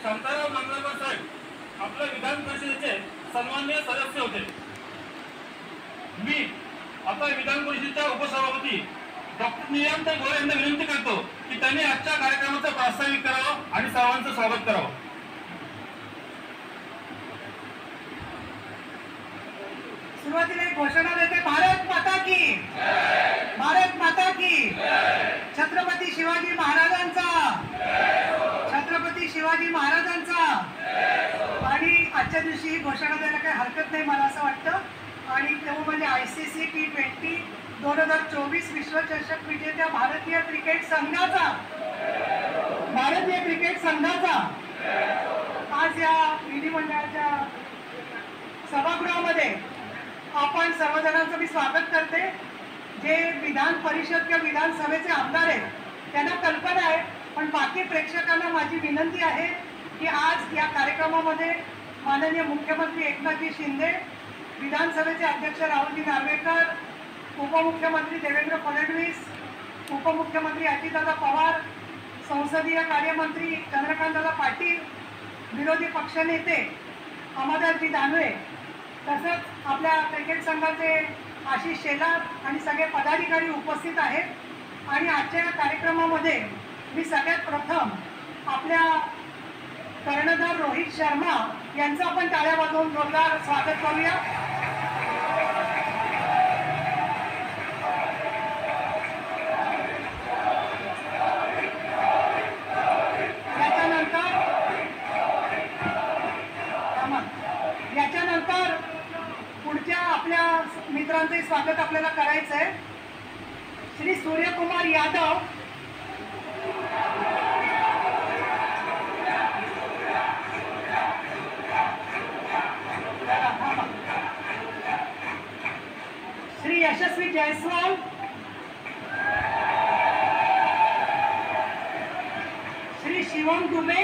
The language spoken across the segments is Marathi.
शांताराम नांदगावकर साहेब आपल्या विधान परिषदेचे सन्माननीय सदस्य होते। मी आता विधान परिषदेच्या उपसभापती डॉक्टर नियमताई गोरे यांना विनंती करतो की त्यांनी आजच्या कार्यक्रमाचं प्रास्ताविक करावं आणि सर्वांचं स्वागत करावं। सुरुवातीला एक घोषणा देते, भारत माता की जय, भारत माता की जय, छत्रपती शिवाजी महाराजांचा, छत्रपती शिवाजी महाराजांचा। आणि आजच्या दिवशी ही घोषणा द्यायला काही हरकत नाही मला असं वाटतं। आणि तेव्हा म्हणजे ICC T20 2024 विश्वचषक विजेत्या भारतीय क्रिकेट संघाचा, भारतीय क्रिकेट संघाचा आज या विधिमंडळाच्या सभागृहामध्ये आपण सर्वजणांचं मी स्वागत करते। जे विधान परिषद किंवा विधानसभेचे आमदार आहेत त्यांना कल्पना आहे, पण बाकी प्रेक्षकांना माझी विनंती आहे की आज या कार्यक्रमामध्ये माननीय मुख्यमंत्री एकनाथजी शिंदे, विधानसभेचे अध्यक्ष राहुलजी नार्वेकर, उपमुख्यमंत्री देवेंद्र फडणवीस, उपमुख्यमंत्री अजितदादा पवार, संसदीय कार्यमंत्री चंद्रकांतदादा पाटील, विरोधी पक्षनेते अमरदासजी दानवे, तसंच आपल्या क्रिकेट संघाचे आशिष शेलार आणि सगळे पदाधिकारी उपस्थित आहेत। आणि आजच्या या कार्यक्रमामध्ये मी सगळ्यात प्रथम आपल्या कर्णधार रोहित शर्मा यांचं आपण टाळ्या वाजवून जोरदार स्वागत करूया। याच्यानंतर पुढच्या आपल्या मित्रांचे स्वागत आपल्याला करायचं आहे। श्री सूर्यकुमार यादव, श्री यशस्वी जायसवाल, श्री शिवम दुबे,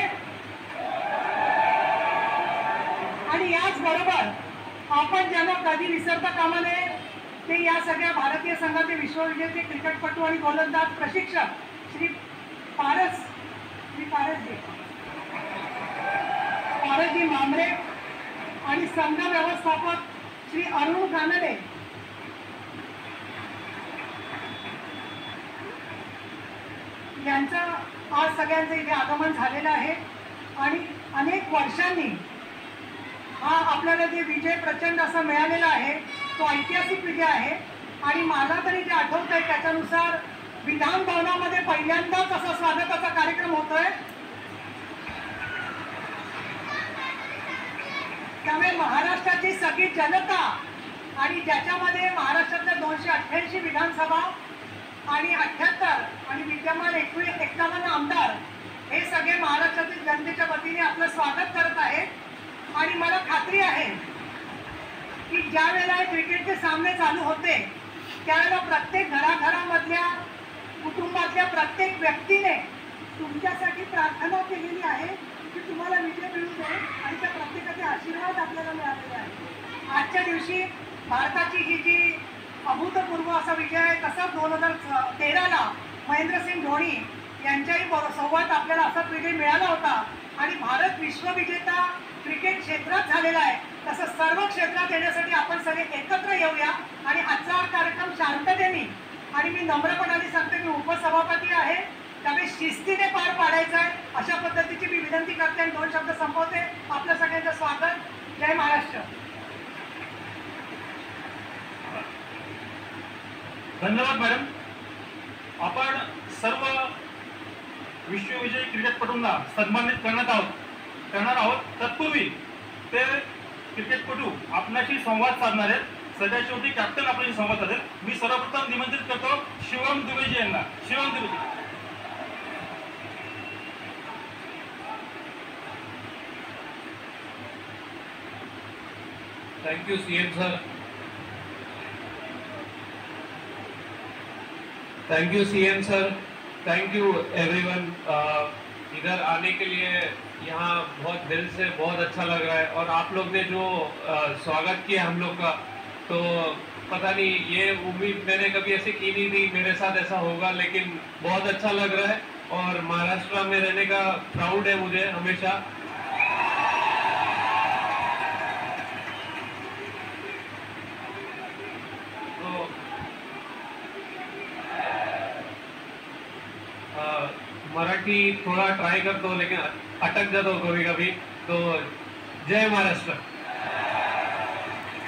आणि याचबरोबर आपण ज्यांना कधी विसरता कामा नये ते या सगळ्या भारतीय संघाचे विश्वविजेते क्रिकेटपटू आणि गोलंदाज प्रशिक्षक श्री पारसजी मांबरे आणि संघ व्यवस्थापक श्री अरुण कानडे यांचं आज सगळ्यांचं इथे आगमन झालेलं आहे। आणि अनेक वर्षांनी हा आपल्याला जे विजय प्रचंड असा मिळालेला आहे तो ऐतिहासिक विजय आहे। आणि मला तरी जे आठवत आहे त्याच्यानुसार विधान भवनामध्ये पहिल्यांदाच असा स्वागताचा कार्यक्रम होतोय। त्यामुळे महाराष्ट्राची सगळी जनता आणि ज्याच्यामध्ये महाराष्ट्रातल्या 288 विधानसभा आणि 78 आणि विद्यमान 51 आमदार हे सगळे महाराष्ट्रातील जनतेच्या वतीने आपलं स्वागत करत आहेत। आणि मला खात्री आहे की ज्या वेळेला क्रिकेटचे सामने चालू होते त्यावेळेला प्रत्येक घराघरामधल्या कुटुंबातल्या प्रत्येक व्यक्तीने तुमच्यासाठी प्रार्थना केलेली आहे की तुम्हाला विजय मिळू दे, आणि त्या प्रत्येकाचे आशीर्वाद आपल्याला मिळालेले आहेत। आजच्या दिवशी भारताची ही जी अभूतपूर्व असा विजय आहे, तसा 2013ला महेंद्रसिंग धोनी यांच्याही संवाद आपल्याला असाच विजय मिळाला होता। आणि भारत विश्वविजेता क्रिकेट क्षेत्रात झालेला आहे, तसं सर्व क्षेत्रात येण्यासाठी आपण सगळे एकत्र येऊया। आणि आजचा कार्यक्रम शांततेने, आणि मी नम्रपणाने सांगते मी उपसभापती आहे त्यामुळे शिस्तीने पार पाडायचा आहे, अशा पद्धतीची मी विनंती करते आणि 2 शब्द संपवते। आपल्या सगळ्यांचं स्वागत। जय महाराष्ट्र। धन्यवाद मॅडम। आपण सर्व विश्वविजयी क्रिकेटपटूंना सन्मानित करणार आहोत। तत्पूर्वी ते क्रिकेटपटू आपल्याशी संवाद साधणार आहेत। सगळ्यात शेवटी कॅप्टन आपल्याशी संवाद साधेल। मी सर्वप्रथम निमंत्रित करतो शिवम दुबेजी यांना। Shivam Dubey. Thank you CM sir. Thank you CM sir. Thank you everyone. इधर आने के लिए यहाँ बहुत दिल से बहुत अच्छा लग रहा है। और आप लोग ने जो स्वागत किया हम लोग का, तो पता नहीं ये उम्मीद मैंने कभी ऐसे की नहीं थी मेरे साथ ऐसा होगा, लेकिन बहुत अच्छा लग रहा है। और महाराष्ट्र में रहने का प्राउड है मुझे हमेशा। मराठी थोड़ा ट्राई करतो लेकिन अटक जातो कभी कभी. तो जय महाराष्ट्र.